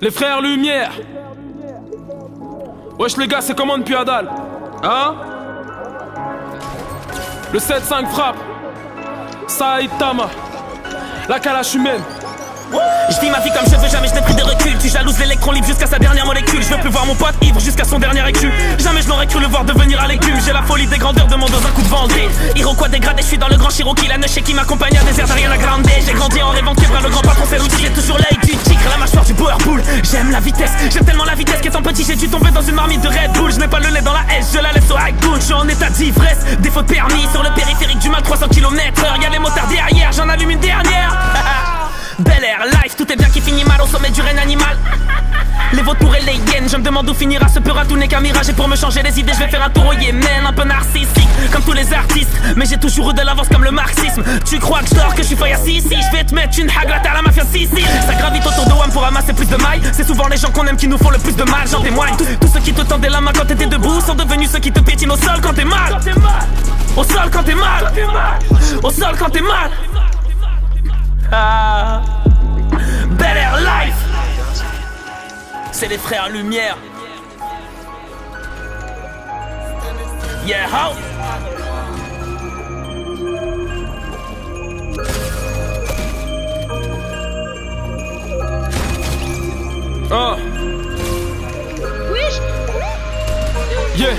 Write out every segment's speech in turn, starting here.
Les frères Lumière. Wesh les gars, c'est comment depuis Adal? Hein? Le 7-5 frappe. Saitama. La calache humaine. Je vis ma vie comme je veux, jamais je n'ai pris de recul. Tu jalouses l'électron libre jusqu'à sa dernière molécule. Je veux plus voir mon pote ivre jusqu'à son dernier écu. Jamais je n'aurais cru le voir devenir à l'écume. J'ai la folie des grandeurs de mon dans un coup de Vendée. Iroquois dégradé, je suis dans le grand Cherokee. La neige qui m'accompagne à désert d'Ariana Grande. J'ai grandi en rêvant de Kebra, le grand patron c'est l'outil. J'ai toujours l'œil du tigre, la mâchoire du Powerpool. J'aime la vitesse, j'aime tellement la vitesse qu'étant petit j'ai dû tomber dans une marmite de Red Bull. Je n'ai pas le nez dans la S, je la laisse au high bull. Je suis en état d'ivresse, défaut de permis. Sur le périphérique du mal 300 km/h. Y'a les motards derrière, j'en allume une dernière. Bel Air Life, tout est bien qui finit mal au sommet du règne animal. Les vautours et les hyènes, je me demande où finira ce peur à tout n'est qu'un mirage. Et pour me changer les idées, je vais faire un tour au Yémen. Un peu narcissique, comme tous les artistes. Mais j'ai toujours eu de l'avance comme le marxisme. Tu crois que je dors, que je suis feuille à Sissi? Je vais te mettre une haglate à la mafia Sissi. Ça gravite autour de WAM pour ramasser plus de mailles. C'est souvent les gens qu'on aime qui nous font le plus de mal, j'en témoigne. Tous ceux qui te tendaient la main quand t'étais debout sont devenus ceux qui te piétinent au sol quand t'es mal. Au sol quand t'es mal. Au sol quand t'es mal. Ah. Bel Air Life. C'est les frères Lumière. Yeah, how? Ah. Yeah.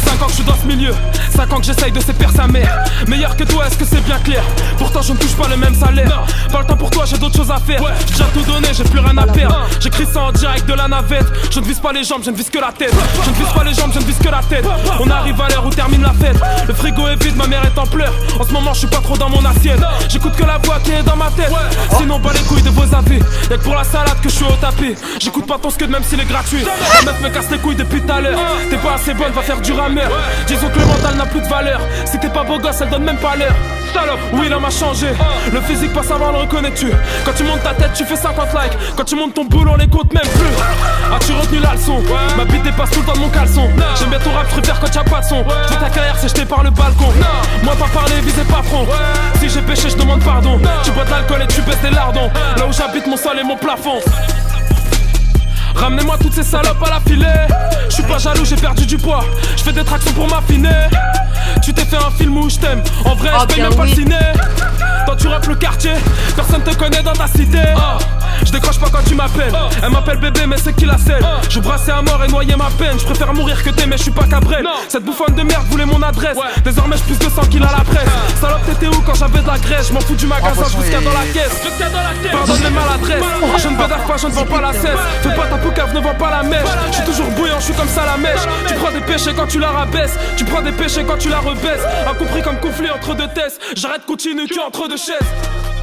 5 ans que je suis dans ce milieu, 5 ans que j'essaye de séparer sa mère. Meilleur que toi, est-ce que c'est bien clair? Pourtant je ne touche pas le même salaire. Pas le temps pour toi, j'ai d'autres choses à faire. J'ai déjà tout donné, j'ai plus rien à perdre. J'écris ça en direct de la navette. Je ne vise pas les jambes, je ne vise que la tête. Je ne vise pas les jambes, je ne vise que la tête. On arrive à l'heure où termine la fête. Le frigo est vide, ma mère est en pleurs. En ce moment je suis pas trop dans mon assiette. J'écoute que la voix qui est dans ma tête. Sinon pas les couilles de vos avis. Y'a que pour la salade que je suis au tapis. J'écoute pas ton scud même s'il est gratuit. La meuf me casse les couilles depuis tout à l'heure. T'es pas assez bonne, va faire du rameur. Disons que le mental n'a plus de valeur. Si t'es pas beau gosse, elle donne même pas l'heure. Salope, oui l'homme a changé. Le physique passe avant, le reconnais-tu? Quand tu montes ta tête, tu fais 50 likes. Quand tu montes ton boule, on les compte même plus. As-tu retenu la leçon? Ma bite dépasse tout le temps de mon caleçon. J'aime bien ton rap, je préfère quand y'a pas de son. Je veux ta carrière, c'est jeté par le balcon. Moi pas parler, viser pas front. Si j'ai péché, je demande pardon. Tu bois de l'alcool et tu baisses des lardons. Là où j'habite, mon sol et mon plafond. Ramenez-moi toutes ces salopes à la filet. Je suis pas jaloux, j'ai perdu du poids. Je fais des tractions pour m'affiner. Tu t'es fait un film où je t'aime. En vrai, je paye même pas le ciné. Toi tu rappes le quartier, personne te connaît dans ta cité. Je décroche pas quand tu m'appelles. Elle m'appelle bébé mais c'est qui la selle? Je brassais à mort et noyais ma peine. Je préfère mourir que t'aimer, je suis pas Cabrel. Cette bouffonne de merde voulait mon adresse. Désormais je plus de 100 kilos à la presse. Salope t'étais où quand j'avais de la graisse? Je m'en fous du magasin jusqu'à dans la caisse. Pardonne les maladresses. Je ne bédave pas, je ne vends pas la cesse. Fais pas ta poucave, ne vends pas la mèche. Je suis toujours bouillant, je suis comme ça la mèche. Tu prends des péchés quand tu la rabaisses. Tu prends des péchés quand tu la rebaisses. Incompris comme conflit entre deux tests. J'arrête, continue, tu entre deux chaises.